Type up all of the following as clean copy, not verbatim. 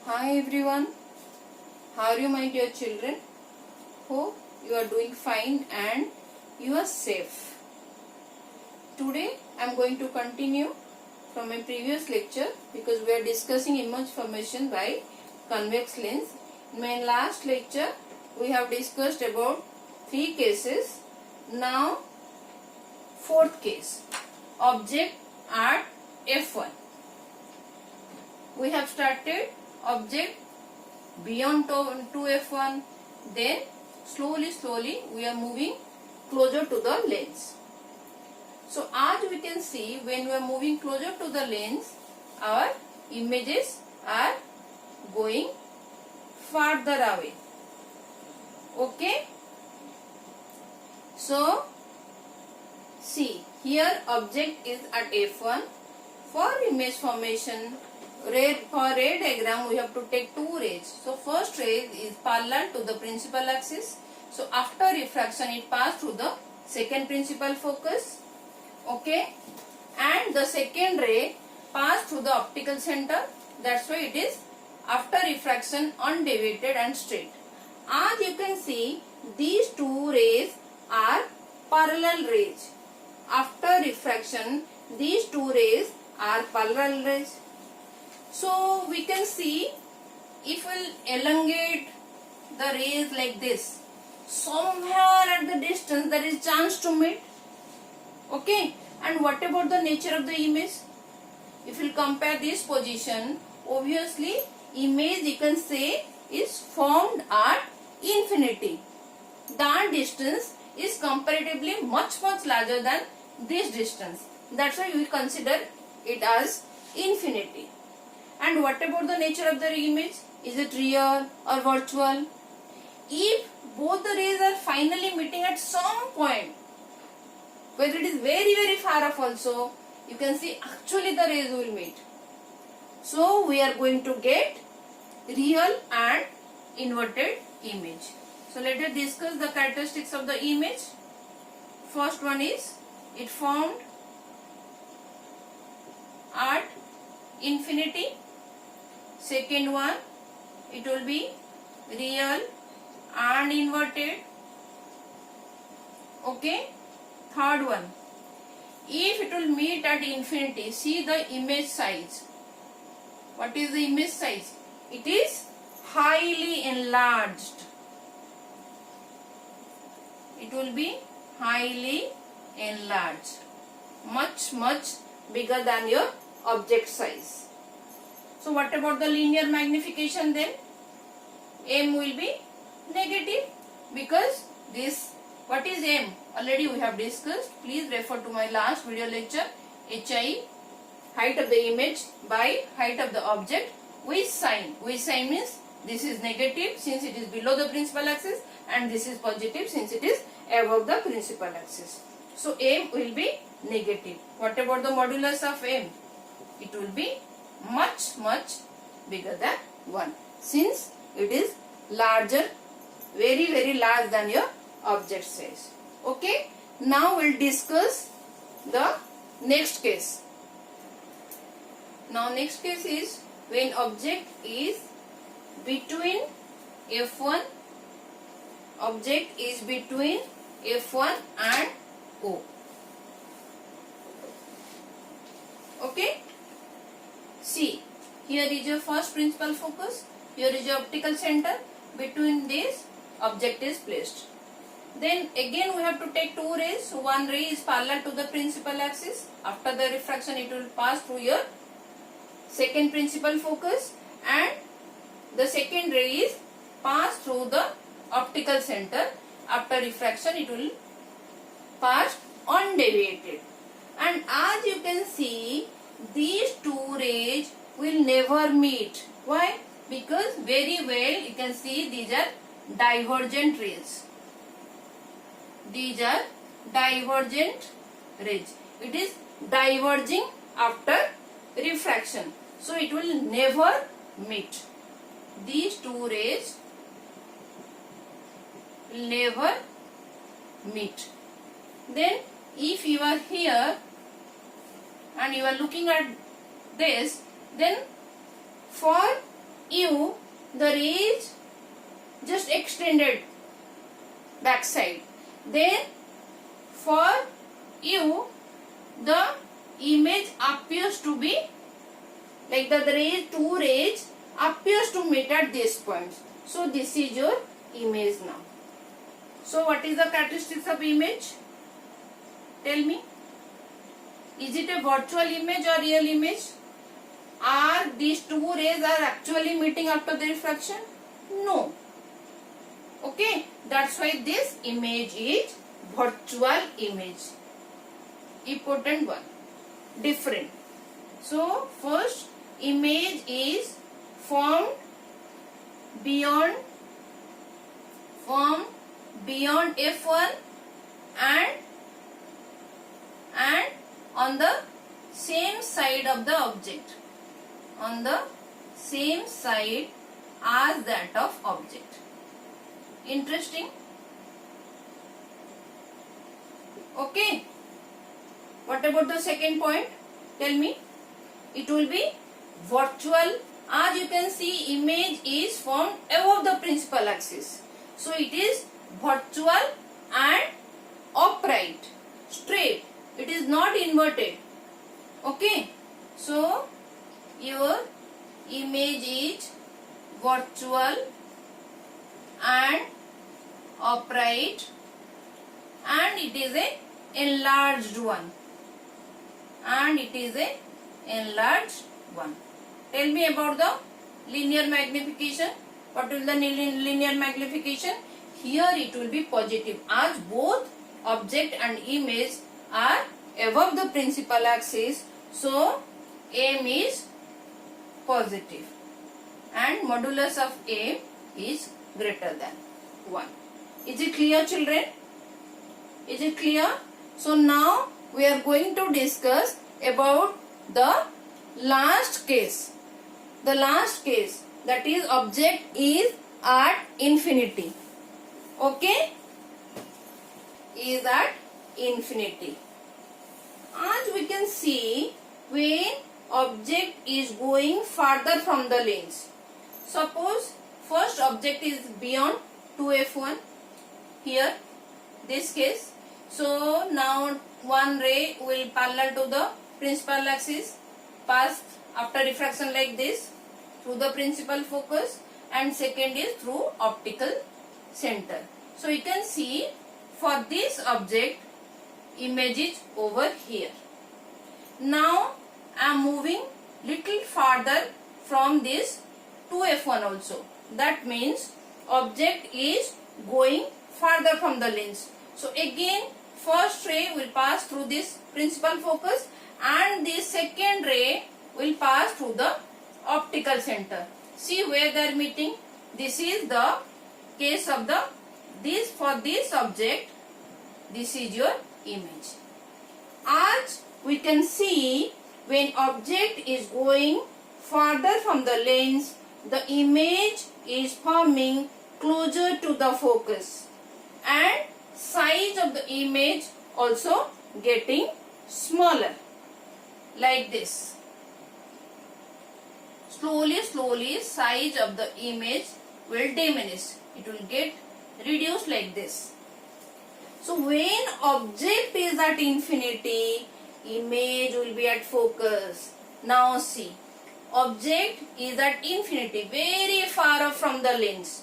Hi everyone, how are you my dear children? Hope you are doing fine and you are safe. Today I am going to continue from my previous lecture because we are discussing image formation by convex lens. In my last lecture we have discussed about 3 cases. Now fourth case, object at f1. We have started object beyond to f1, then slowly we are moving closer to the lens. So as we can see, when we are moving closer to the lens, our images are going farther away. Okay, so see here object is at f1. For image formation, for ray diagram we have to take 2 rays. So first ray is parallel to the principal axis. So after refraction it passes through the second principal focus. Okay, and the second ray passed through the optical center. That's why it is after refraction undeviated and straight. As you can see, these 2 rays are parallel rays. After refraction, these 2 rays are parallel rays. So we can see, if we will elongate the rays like this, somewhere at the distance there is chance to meet. Okay, and what about the nature of the image? If we will compare this position, obviously image you can say is formed at infinity. That distance is comparatively much larger than this distance. That's why we consider it as infinity. And what about the nature of the image? Is it real or virtual? If both the rays are finally meeting at some point, whether it is very far off also, you can see actually the rays will meet. So we are going to get real and inverted image. So let us discuss the characteristics of the image. First one is it formed at infinity. Second one, it will be real and inverted. Okay. Third one, if it will meet at infinity, see the image size. What is the image size? It is highly enlarged. It will be highly enlarged. Much bigger than your object size. So what about the linear magnification then? M will be negative because this, what is M? Already we have discussed. Please refer to my last video lecture. HI, height of the image by height of the object with sign. With sign means this is negative since it is below the principal axis and this is positive since it is above the principal axis. So M will be negative. What about the modulus of M? It will be much bigger than 1 since it is larger, very large than your object size. Okay, now we'll discuss the next case. Now next case is when object is between f1, object is between f1 and O. Okay, see, here is your first principal focus, here is your optical center, between this object is placed. Then again we have to take 2 rays. So one ray is parallel to the principal axis. After the refraction it will pass through your second principal focus and the second ray is pass through the optical center. After refraction it will pass undeviated. And as you can see, these 2 rays will never meet. Why? Because very well you can see these are divergent rays. These are divergent rays. It is diverging after refraction. So it will never meet. These 2 rays will never meet. Then if you are here and you are looking at this, then for U, the ray is just extended backside. Then for U, the image appears to be like the rays, two rays appears to meet at this point. So this is your image now. So what is the characteristics of image? Tell me. Is it a virtual image or real image? Are these two rays are actually meeting after the refraction? No. Okay, that's why this image is virtual image. Important one. Different. So first, image is formed beyond F1 and on the same side of the object, on the same side as that of object. Interesting. Okay. What about the second point? Tell me. It will be virtual. As you can see, image is formed above the principal axis. So it is virtual and upright, straight. It is not inverted. Okay. So your image is virtual and upright, and it is a enlarged one. And it is a enlarged one. Tell me about the linear magnification. What will the linear magnification? Here it will be positive, as both object and image are above the principal axis. So M is positive and modulus of M is greater than 1. Is it clear, children? Is it clear? So now we are going to discuss about the last case. The last case, that is object is at infinity. Okay? Is at infinity. As we can see, when object is going farther from the lens. Suppose first object is beyond 2f1. Here, this case. So now one ray will parallel to the principal axis, pass after refraction like this through the principal focus, and second is through optical center. So you can see for this object, image is over here. Now I am moving little farther from this 2f1 also. That means object is going farther from the lens. So again first ray will pass through this principal focus, and the second ray will pass through the optical center. See where they are meeting. This is the case of the for this object. This is your image. As we can see, when object is going farther from the lens, the image is forming closer to the focus, and size of the image also getting smaller, like this. Slowly size of the image will diminish. It will get reduced like this. So when object is at infinity, image will be at focus. Now see, object is at infinity, very far off from the lens.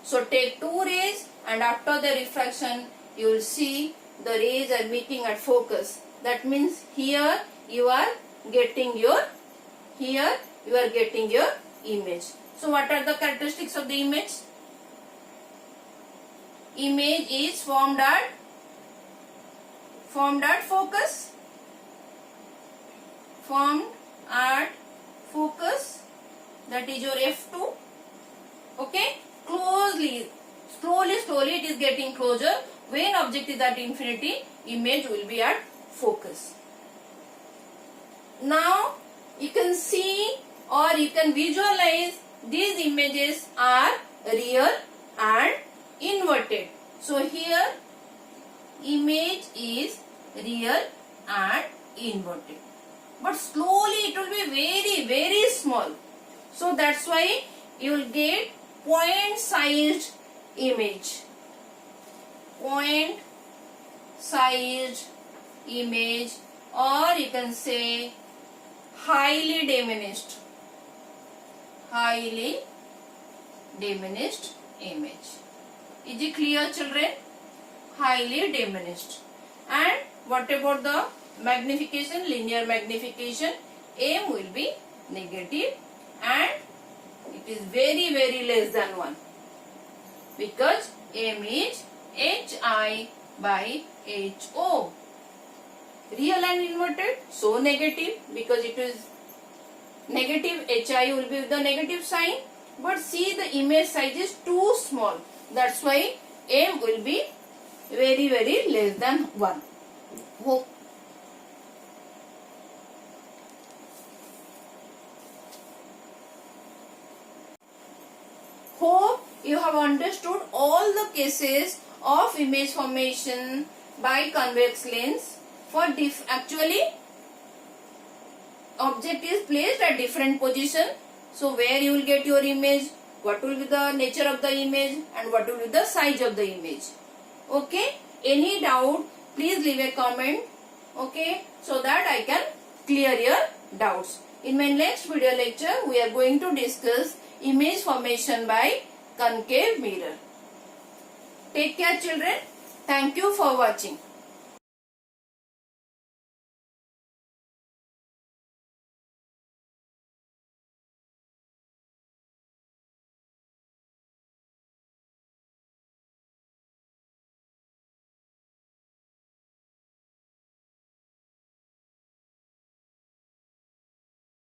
So take two rays, and after the refraction you will see the rays are meeting at focus. That means here you are getting your image. So what are the characteristics of the image? Image is formed at focus. Formed at focus. That is your F2. Okay. Slowly it is getting closer. When object is at infinity, image will be at focus. Now you can see or you can visualize these images are real and inverted. So here image is real and inverted. But slowly it will be very small. So that's why you will get point sized image. Point sized image, or you can say highly diminished. Highly diminished image. Is it clear, children? Highly diminished. And what about the magnification? Linear magnification. M will be negative and it is very less than 1, because M is Hi by Ho. Real and inverted, so negative, because it is negative. Hi will be with the negative sign, but see, the image size is too small. That's why M will be very less than 1. Hope you have understood all the cases of image formation by convex lens. For actually object is placed at different position. So where you will get your image, what will be the nature of the image, and what will be the size of the image. Okay, any doubt, please leave a comment. Okay, so that I can clear your doubts. In my next video lecture, we are going to discuss image formation by concave mirror. Take care, children. Thank you for watching.